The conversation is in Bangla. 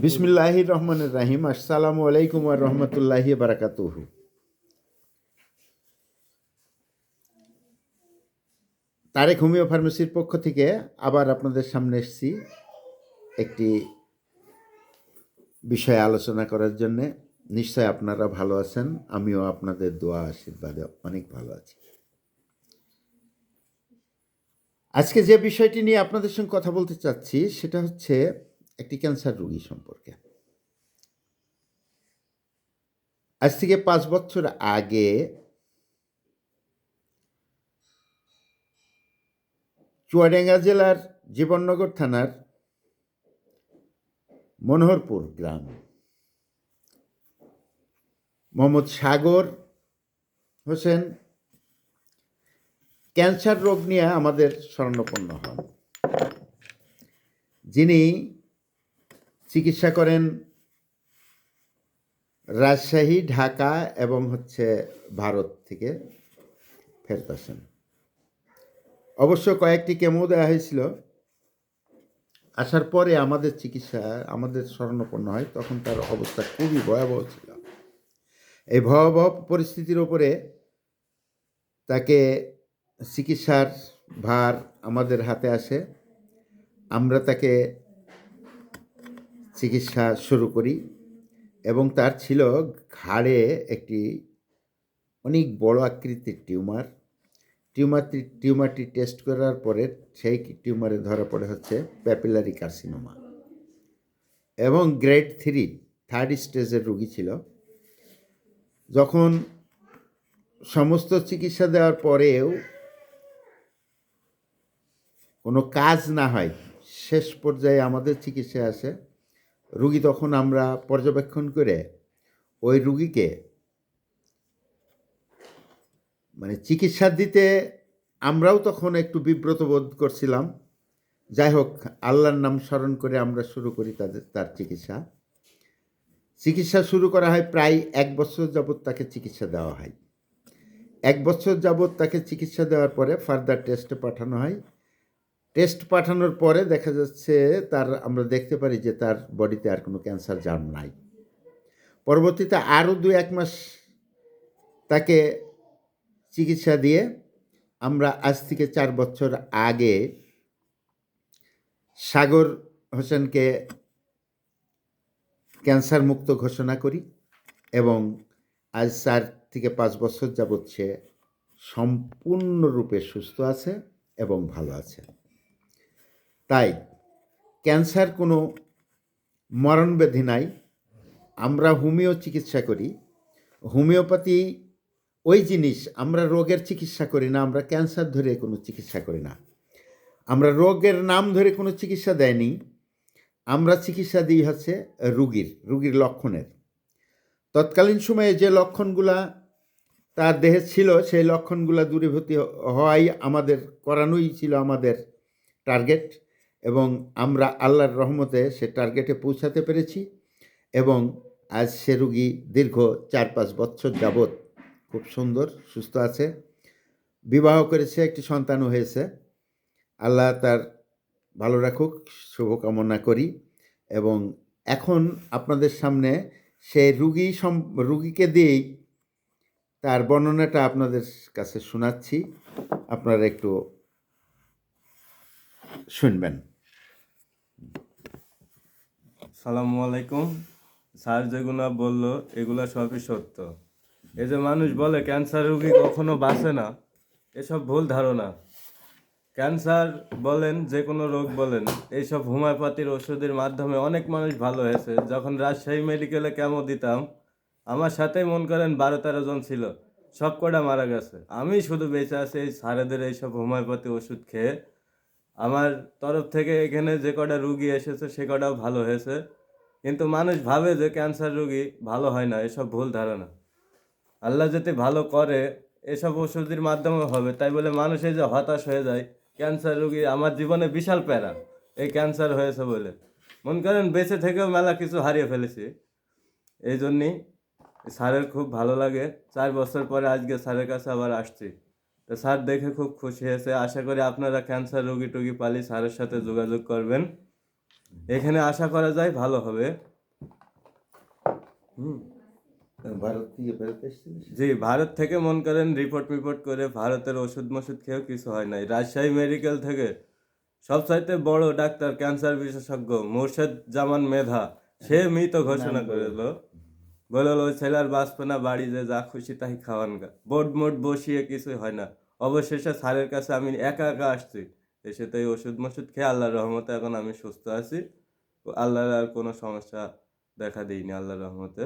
বিসমিল্লাহির রহমানির রাহিম। আসসালামু আলাইকুম ওয়া রাহমাতুল্লাহি ওয়া বারাকাতুহু। তারেক হোমিও ফার্মেসির পক্ষ থেকে আবার আপনাদের সামনে এসেছি একটি বিষয়ে আলোচনা করার জন্যে। নিশ্চয় আপনারা ভালো আছেন, আমিও আপনাদের দোয়া আশীর্বাদে অনেক ভালো আছি। আজকে যে বিষয়টি নিয়ে আপনাদের সঙ্গে কথা বলতে চাচ্ছি সেটা হচ্ছে একটি ক্যান্সার রোগী সম্পর্কে। আজ থেকে 5 বছর আগে চুয়াডাঙ্গা জেলার জীবননগর থানার মনোহরপুর গ্রাম মোহাম্মদ সাগর হোসেন ক্যান্সার রোগ নিয়ে আমাদের শরণাপন্ন হন, যিনি চিকিৎসা করেন রাজশাহী, ঢাকা এবং ভারত থেকে ফেরত আসেন। অবশ্য কয়েকটি কেমো দেওয়া হয়েছিল। আসার পরে আমাদের শরণাপন্ন হয়, তখন তার অবস্থা খুবই ভয়াবহ ছিল। এই ভয়াবহ পরিস্থিতির ওপরে তাকে চিকিৎসার ভার আমাদের হাতে আসে। আমরা তাকে চিকিৎসা শুরু করি এবং তার ছিল ঘাড়ে একটি অনেক বড় আকৃতির টিউমারটি টেস্ট করার পরে সেই টিউমারে ধরা পড়ে প্যাপিলারি কার্সিনোমা এবং গ্রেড 3 থার্ড স্টেজের রোগী ছিল। যখন সমস্ত চিকিৎসা দেওয়ার পরেও কোনো কাজ না হয়, শেষ পর্যায়ে আমাদের চিকিৎসায় আসে রুগী। তখন আমরা পর্যবেক্ষণ করে ওই রুগীকে চিকিৎসা দিতে আমরাও তখন একটু বিব্রত বোধ করছিলাম। যাই হোক, আল্লাহর নাম স্মরণ করে আমরা শুরু করি তার চিকিৎসা শুরু করা হয়। প্রায় 1 বছর যাবৎ তাকে চিকিৎসা দেওয়া হয়। 1 বছর যাবৎ তাকে চিকিৎসা দেওয়ার পরে ফার্দার টেস্টে পাঠানো হয়। টেস্ট পাঠানোর পরে দেখা যাচ্ছে আমরা দেখতে পারি যে তার বডিতে আর কোনো ক্যান্সার জার্ম নাই। পরবর্তীতে আরও 2-1 মাস তাকে চিকিৎসা দিয়ে আমরা আজ থেকে 4 বছর আগে সাগর হোসেনকে ক্যান্সার মুক্ত ঘোষণা করি এবং আজ 4 থেকে 5 বছর যাবৎ সে সম্পূর্ণরূপে সুস্থ আছে এবং ভালো আছে। তাই ক্যান্সার কোনো মরণব্যাধি নাই। আমরা হোমিও চিকিৎসা করি। হোমিওপ্যাথি ওই জিনিস, আমরা রোগের চিকিৎসা করি না, আমরা ক্যান্সার ধরে কোনো চিকিৎসা করি না, আমরা রোগের নাম ধরে কোনো চিকিৎসা দেয়নি। আমরা চিকিৎসা দিই রুগীর লক্ষণের। তৎকালীন সময়ে যে লক্ষণগুলা তার দেহে ছিল সেই লক্ষণগুলা দূরীভূত হওয়াই করানোই ছিল আমাদের টার্গেট এবং আমরা আল্লাহর রহমতে সে টার্গেটে পৌঁছাতে পেরেছি এবং আজ সে রুগী দীর্ঘ 4-5 বছর যাবৎ খুব সুন্দর সুস্থ আছে, বিবাহ করেছে, একটি সন্তানও হয়েছে। আল্লাহ তার ভালো রাখুক, শুভকামনা করি। এবং এখন আপনাদের সামনে সেই রুগীকে দিয়েই তার বর্ণনাটা আপনাদের কাছে শোনাচ্ছি, আপনারা একটু শুনবেন। সালামু আলাইকুম। স্যার যেগুলো বললো এগুলো সবই সত্য। এই যে মানুষ বলে ক্যান্সার রোগী কখনো বাঁচে না, এসব ভুল ধারণা। ক্যান্সার বলেন, যে কোনো রোগ বলেন, এইসব হোমিওপ্যাথির ওষুধের মাধ্যমে অনেক মানুষ ভালো হয়েছে। যখন রাজশাহী মেডিকেলে কেমো দিতাম, আমার সাথেই মন করেন 12-13 জন ছিল, সব কটা মারা গেছে। আমি শুধু বেঁচে আছি এই স্যারেদের এইসব হোমিওপ্যাথি ওষুধ খেয়ে। আমার তরফ থেকে এখানে যে কটা রুগী এসেছে সে কটাও ভালো হয়েছে। কিন্তু মানুষ ভাবে যে ক্যান্সার রোগী ভালো হয় না, এসব ভুল ধারণা। আল্লাহ যদি ভালো করে এসব ওষুধের মাধ্যমে হবে, তাই বলে মানুষ এই যে হতাশ হয়ে যায়। ক্যান্সার রোগী আমার জীবনে বিশাল প্যারা, এই ক্যান্সার হয়েছে বলে মনে করেন বেঁচে থেকেও মেলা কিছু হারিয়ে ফেলেছি। এই জন্যই স্যারের খুব ভালো লাগে। 4 বছর পরে আজকে স্যারের কাছে আবার আসছি। তো স্যার দেখে খুব খুশি হয়েছে। আশা করি আপনারা ক্যান্সার রোগী টোগী পালি স্যারের সাথে যোগাযোগ করবেন। এখানে আশা করা যায় ভালো হবে। ভারত থেকে ফেরত এসেছিল জি, ভারত থেকে মন করেন রিপোর্ট করে ভারতের ওষুধ মষুধ খেয়েও কিছু হয় নাই। রাজশাহী মেডিকেল থেকে সবচাইতে বড় ডাক্তার ক্যান্সার বিশেষজ্ঞ মোর্শেদ জামান মেধা সে মৃত ঘোষণা করে দিল। বলল ওই ছেলের বাঁচবে না, বাড়ি যে যা খুশি তাই খাওয়ান গা, বোর্ড মোট বসিয়ে কিছুই হয় না। অবশেষে স্যারের কাছে আমি একা আসছি, এসে তো এই ওষুধ মষুধ খেয়ে আল্লাহর রহমতে এখন আমি সুস্থ আছি। আল্লাহর আর কোনো সমস্যা দেখা দিইনি আল্লাহর রহমতে।